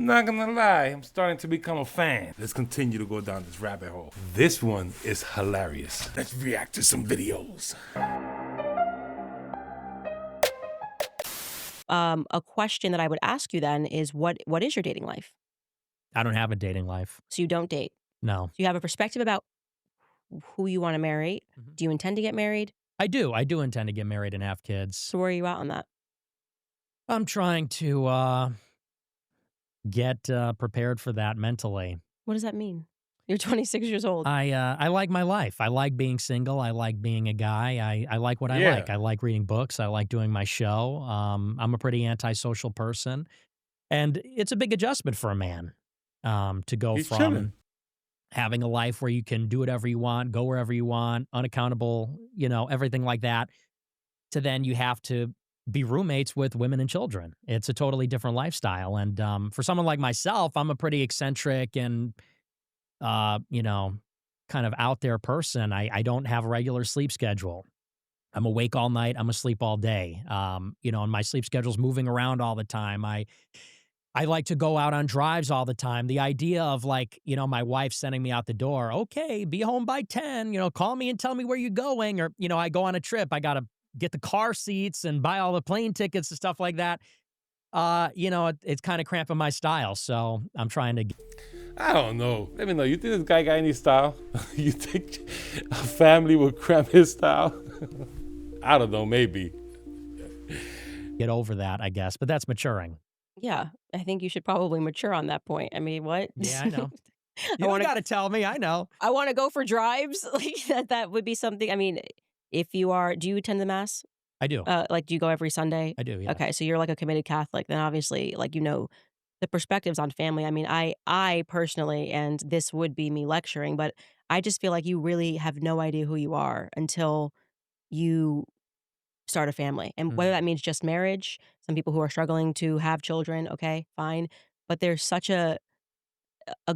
Not gonna lie, I'm starting to become a fan. Let's continue to go down this rabbit hole. This one is hilarious. Let's react to some videos. A question that I would ask you then is what is your dating life? I don't have a dating life. So you don't date. No. So you have a perspective about who you want to marry. Mhm. Do you intend to get married? I do. I do intend to get married and have kids. So where are you at on that? I'm trying to get prepared for that mentally. What does that mean? You're 26 years old. I like my life. I like being single. I like being a guy. I like what I Yeah. like. I like reading books. I like doing my show. I'm a pretty antisocial person, and it's a big adjustment for a man to go He's from chilling. having a life where you can do whatever you want, go wherever you want, unaccountable, everything like that, to then you have to be roommates with women and children. It's a totally different lifestyle. And for someone like myself, I'm a pretty eccentric and, kind of out there person. I don't have a regular sleep schedule. I'm awake all night. I'm asleep all day. And my sleep schedule's moving around all the time. I like to go out on drives all the time. The idea of my wife sending me out the door, okay, be home by 10, call me and tell me where you're going. Or, I go on a trip, I got to get the car seats and buy all the plane tickets and stuff like that. It's kind of cramping my style. So I'm trying to. I don't know. Let me know. You think this guy got any style? You think a family will cramp his style? I don't know. Maybe. Get over that, I guess. But that's maturing. Yeah, I think you should probably mature on that point. I mean, what? Yeah, I know. You wanna- got to tell me. I know. I want to go for drives. Like that would be something. I mean, if you are, do you attend the mass? I do. Do you go every Sunday? I do. Yeah. Okay, so you're like a committed Catholic. Then obviously, the perspectives on family. I mean, I personally, and this would be me lecturing, but I just feel like you really have no idea who you are until you start a family. And whether that means just marriage, some people who are struggling to have children, okay, fine. But there's such a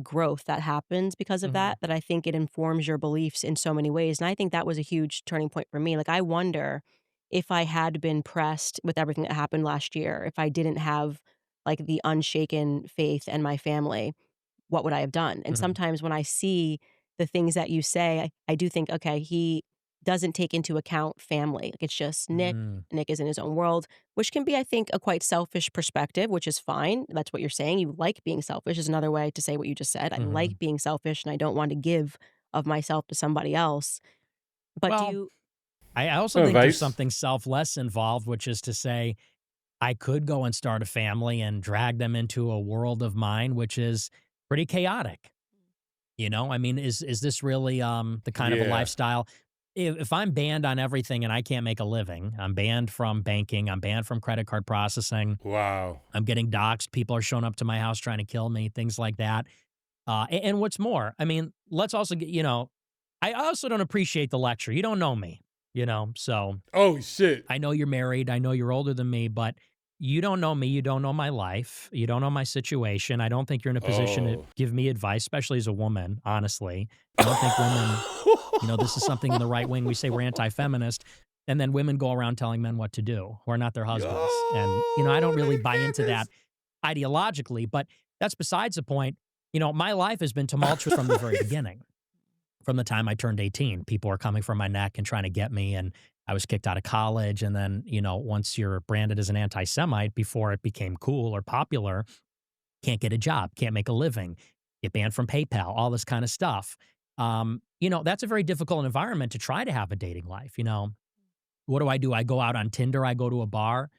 growth that happens because of that I think it informs your beliefs in so many ways. And I think that was a huge turning point for me. Like I wonder if I had been pressed with everything that happened last year, if I didn't have like the unshaken faith and my family, what would I have done? And sometimes when I see the things that you say, I do think, okay, he doesn't take into account family. Like it's just Nick. Nick is in his own world, which can be, I think, a quite selfish perspective, which is fine. That's what you're saying. You like being selfish is another way to say what you just said. I like being selfish and I don't want to give of myself to somebody else. But Well, I also think there's something selfless involved, which is to say, I could go and start a family and drag them into a world of mine, which is pretty chaotic. I mean, is this really the kind of a lifestyle? If I'm banned on everything and I can't make a living, I'm banned from banking, I'm banned from credit card processing. Wow. I'm getting doxxed. People are showing up to my house trying to kill me, things like that. And what's more, I mean, let's also get, I also don't appreciate the lecture. You don't know me, so. Oh, shit. I know you're married. I know you're older than me, but you don't know me. You don't know my life. You don't know my situation. I don't think you're in a position to give me advice, especially as a woman, honestly. I don't think women, this is something in the right wing. We say we're anti-feminist, and then women go around telling men what to do who are not their husbands. And, I don't really buy into that ideologically, but that's besides the point. My life has been tumultuous from the very beginning. From the time I turned 18, people were coming for my neck and trying to get me, and I was kicked out of college. And then, once you're branded as an anti-Semite, before it became cool or popular, can't get a job, can't make a living, get banned from PayPal, all this kind of stuff. That's a very difficult environment to try to have a dating life. What do? I go out on Tinder, I go to a bar,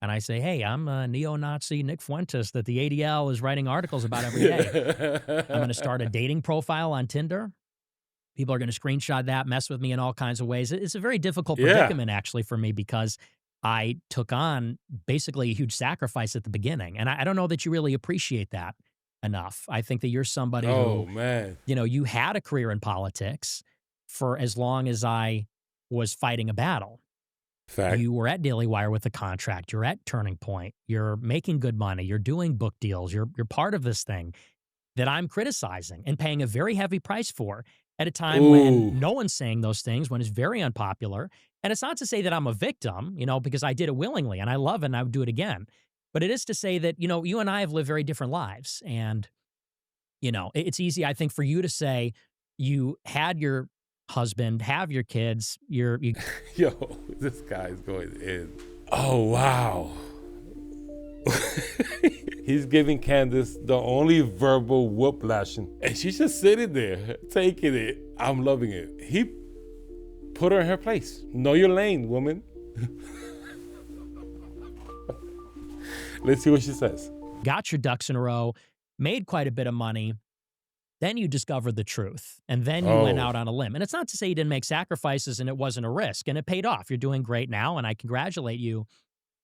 and I say, hey, I'm a neo-Nazi Nick Fuentes that the ADL is writing articles about every day. I'm going to start a dating profile on Tinder. People are going to screenshot that, mess with me in all kinds of ways. It's a very difficult predicament, actually, for me, because I took on basically a huge sacrifice at the beginning. And I don't know that you really appreciate that enough. I think that you're somebody who, you had a career in politics for as long as I was fighting a battle. Fact. You were at Daily Wire with a contract. You're at Turning Point. You're making good money. You're doing book deals. You're part of this thing that I'm criticizing and paying a very heavy price for at a time when no one's saying those things, when it's very unpopular. And it's not to say that I'm a victim, because I did it willingly and I love it and I would do it again. But it is to say that, you and I have lived very different lives. And, it's easy, I think, for you to say you had your husband, have your kids, you Yo, this guy's going in. Oh, wow. He's giving Candace the only verbal whoop lashing. And she's just sitting there, taking it. I'm loving it. He put her in her place. Know your lane, woman. Let's see what she says. got your ducks in a row, made quite a bit of money. Then you discovered the truth, and then you went out on a limb. And it's not to say you didn't make sacrifices and it wasn't a risk, and it paid off. You're doing great now, and I congratulate you.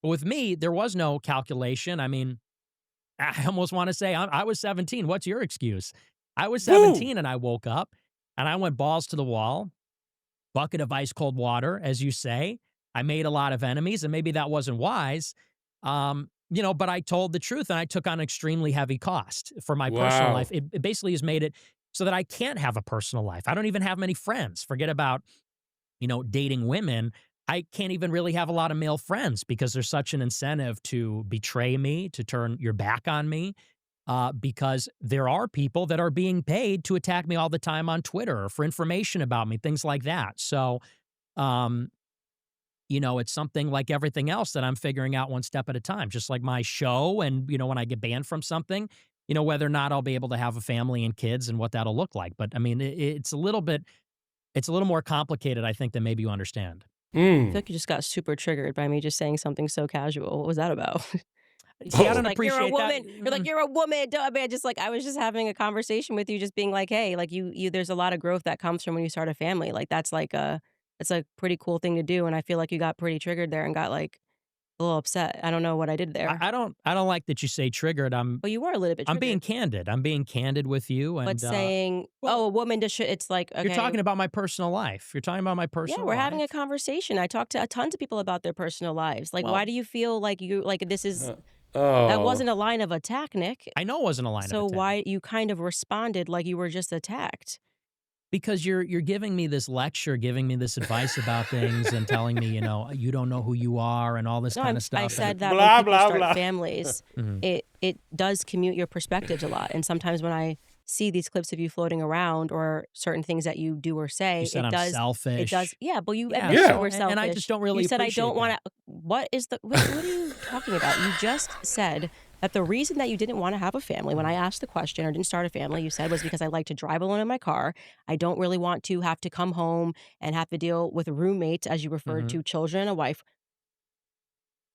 But with me, there was no calculation. I mean, I almost want to say I was 17. What's your excuse? I was 17 and I woke up and I went balls to the wall, bucket of ice cold water, as you say. I made a lot of enemies, and maybe that wasn't wise. But I told the truth, and I took on extremely heavy cost for my personal life. It basically has made it so that I can't have a personal life. I don't even have many friends. Forget about, dating women. I can't even really have a lot of male friends because there's such an incentive to betray me, to turn your back on me, because there are people that are being paid to attack me all the time on Twitter or for information about me, things like that. So, it's something like everything else that I'm figuring out one step at a time, just like my show. And, when I get banned from something, whether or not I'll be able to have a family and kids and what that'll look like. But I mean, it's a little more complicated, I think, than maybe you understand. I feel like you just got super triggered by me just saying something so casual. What was that about? See, I don't Like, you're a appreciate woman. that. You're like, you're a woman. Duh, man. Just like, I was just having a conversation with you, just being like, hey, like there's a lot of growth that comes from when you start a family. Like, it's a pretty cool thing to do. And I feel like you got pretty triggered there and got like a little upset. I don't know what I did there. I don't like that you say triggered. Well, you were a little bit I'm triggered. being candid. I'm being candid with you. And, But saying, a woman just should, it's like, okay. You're talking about my personal life. You're talking about my personal life. Yeah, we're having a conversation. I talked to tons of people about their personal lives. Like, why do you feel like this is, that wasn't a line of attack, Nick. I know it wasn't a line of attack. So why you kind of responded like you were just attacked? Because you're giving me this lecture, giving me this advice about things and telling me, you don't know who you are and all this kind of stuff. I said that blah, when people blah, start blah. families, it does commute your perspectives a lot. And sometimes when I see these clips of you floating around or certain things that you do or say, You said I'm selfish. It does. Yeah, but you admit Yeah. you were selfish. And I just don't really You said I appreciate don't want that. to. What are you talking about? You just said that the reason that you didn't want to have a family, when I asked the question or didn't start a family, you said was because I like to drive alone in my car. I don't really want to have to come home and have to deal with roommates, as you referred to, children and a wife.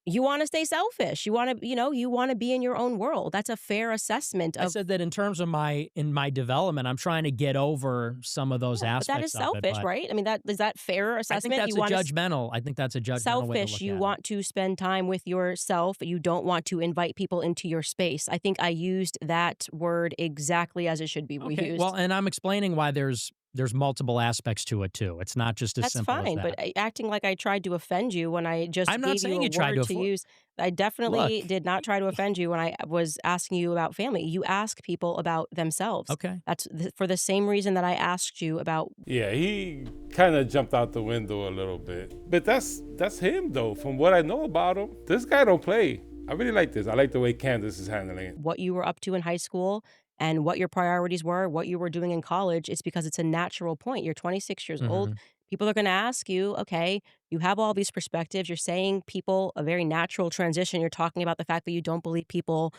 You want to stay selfish. You want to, you want to be in your own world. That's a fair assessment of. I said that in terms of my development, I'm trying to get over some of those aspects. But that is selfish, right? I mean, is that fair assessment? I think that's judgmental. I think that's a judgmental way to selfish. look You at want to spend time with yourself. You don't want to invite people into your space. I think I used that word exactly as it should be Okay. used. Well, and I'm explaining why there's multiple aspects to it too. It's not just as That's simple fine, as that. but acting like I tried to offend you when I just I'm not gave saying you you a tried word to to use. I definitely did not try to offend you when I was asking you about family. You ask people about themselves. Okay. That's for the same reason that I asked you about. Yeah, he kind of jumped out the window a little bit. But that's him, though. From what I know about him, this guy don't play. I really like this. I like the way Candace is handling it. What you were up to in high school and what your priorities were, what you were doing in college. It's because it's a natural point. You're 26 years old. People are going to ask you, okay, you have all these perspectives. You're saying people, a very natural transition. You're talking about the fact that you don't believe people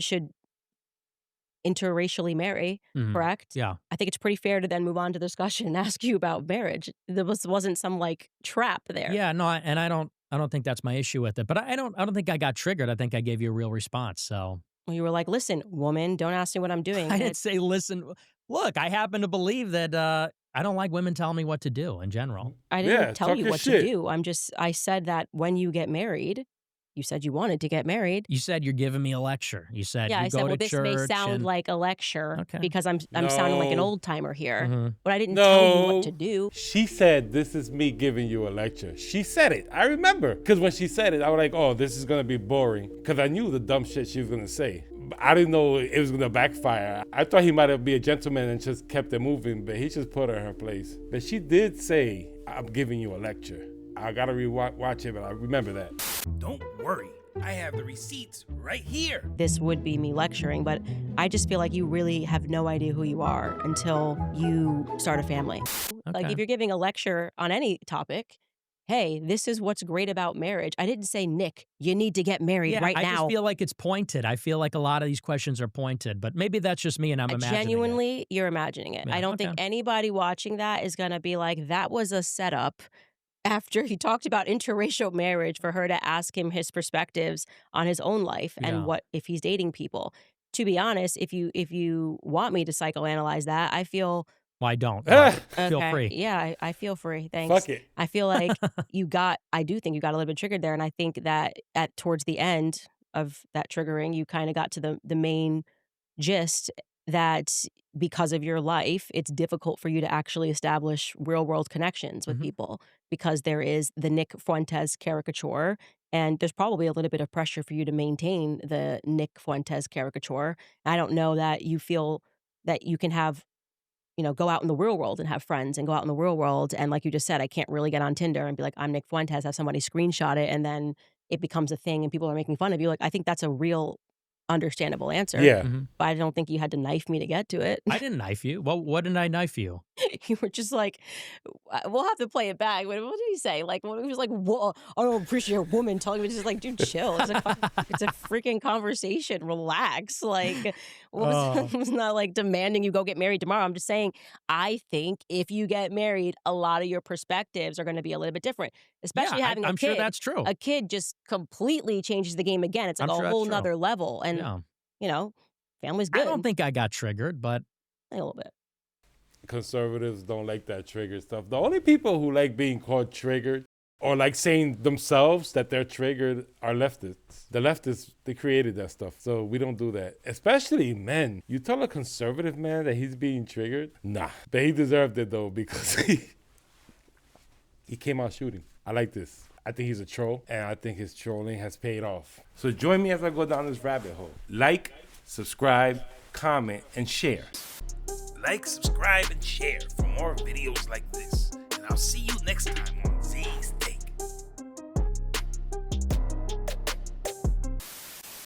should interracially marry, correct? Yeah. I think it's pretty fair to then move on to the discussion and ask you about marriage. There wasn't some like trap there. Yeah, no, and I don't think that's my issue with it. But I don't think I got triggered. I think I gave you a real response. So You were like, listen, woman, don't ask me what I'm doing. I didn't say listen. Look, I happen to believe that I don't like women telling me what to do in general. I didn't tell talk you your what shit. to do. I said that when you get married, you said you wanted to get married. You said you're giving me a lecture. You said Yeah, you I go said, to well, this church. may sound and- like a lecture Okay. because I'm sounding like an No. old timer here, but I didn't No. tell you what to do. She said, this is me giving you a lecture. She said it. I remember. Because when she said it, I was like, oh, this is going to be boring. Because I knew the dumb shit she was going to say. I didn't know it was going to backfire. I thought he might have been a gentleman and just kept it moving, but he just put her in her place. But she did say, I'm giving you a lecture. I got to rewatch it, but I remember that. Don't worry. I have the receipts right here. This would be me lecturing, but I just feel like you really have no idea who you are until you start a family. Like Okay. if you're giving a lecture on any topic, hey, this is what's great about marriage. I didn't say, Nick, you need to get married Yeah, right I now. just feel like it's pointed. I feel like a lot of these questions are pointed, but maybe that's just me and I'm imagining it. Genuinely, you're imagining it. Yeah, I don't think okay. anybody watching that is going to be like, that was a setup after he talked about interracial marriage for her to ask him his perspectives on his own life and Yeah. what if he's dating people. To be honest, if you want me to psychoanalyze that, I feel Well, I don't, but feel okay. free. Yeah, I feel free. Thanks. Fuck it. I feel like I do think you got a little bit triggered there. And I think that towards the end of that triggering, you kind of got to the main gist that because of your life, it's difficult for you to actually establish real world connections with Mhm. people because there is the Nick Fuentes caricature. And there's probably a little bit of pressure for you to maintain the Nick Fuentes caricature. I don't know that you feel that you can have go out in the real world and have friends and go out in the real world. And like you just said, I can't really get on Tinder and be like, I'm Nick Fuentes, have somebody screenshot it, and then it becomes a thing and people are making fun of you. Like, I think that's a real understandable answer. Yeah. Mhm. But I don't think you had to knife me to get to it. I didn't knife you. Well, what did I knife you? You were just like, we'll have to play it back. What did he say? Like, when he was like, whoa, I don't appreciate a woman telling me, just like, dude, chill. It's a freaking conversation. Relax. Like, Oh. it was not like demanding you go get married tomorrow. I'm just saying, I think if you get married, a lot of your perspectives are going to be a little bit different, especially Yeah, having I'm a kid. sure that's true. A kid just completely changes the game again. It's like I'm a sure that's whole true. nother level. And, Yeah. Family's good. I don't think I got triggered, but A little bit. Conservatives don't like that trigger stuff. The only people who like being called triggered or like saying themselves that they're triggered are leftists. The leftists, they created that stuff. So we don't do that. Especially men. You tell a conservative man that he's being triggered? Nah. But he deserved it though because he came out shooting. I like this. I think he's a troll and I think his trolling has paid off. So join me as I go down this rabbit hole. Like, subscribe, comment, and share. Like, subscribe, and share for more videos like this.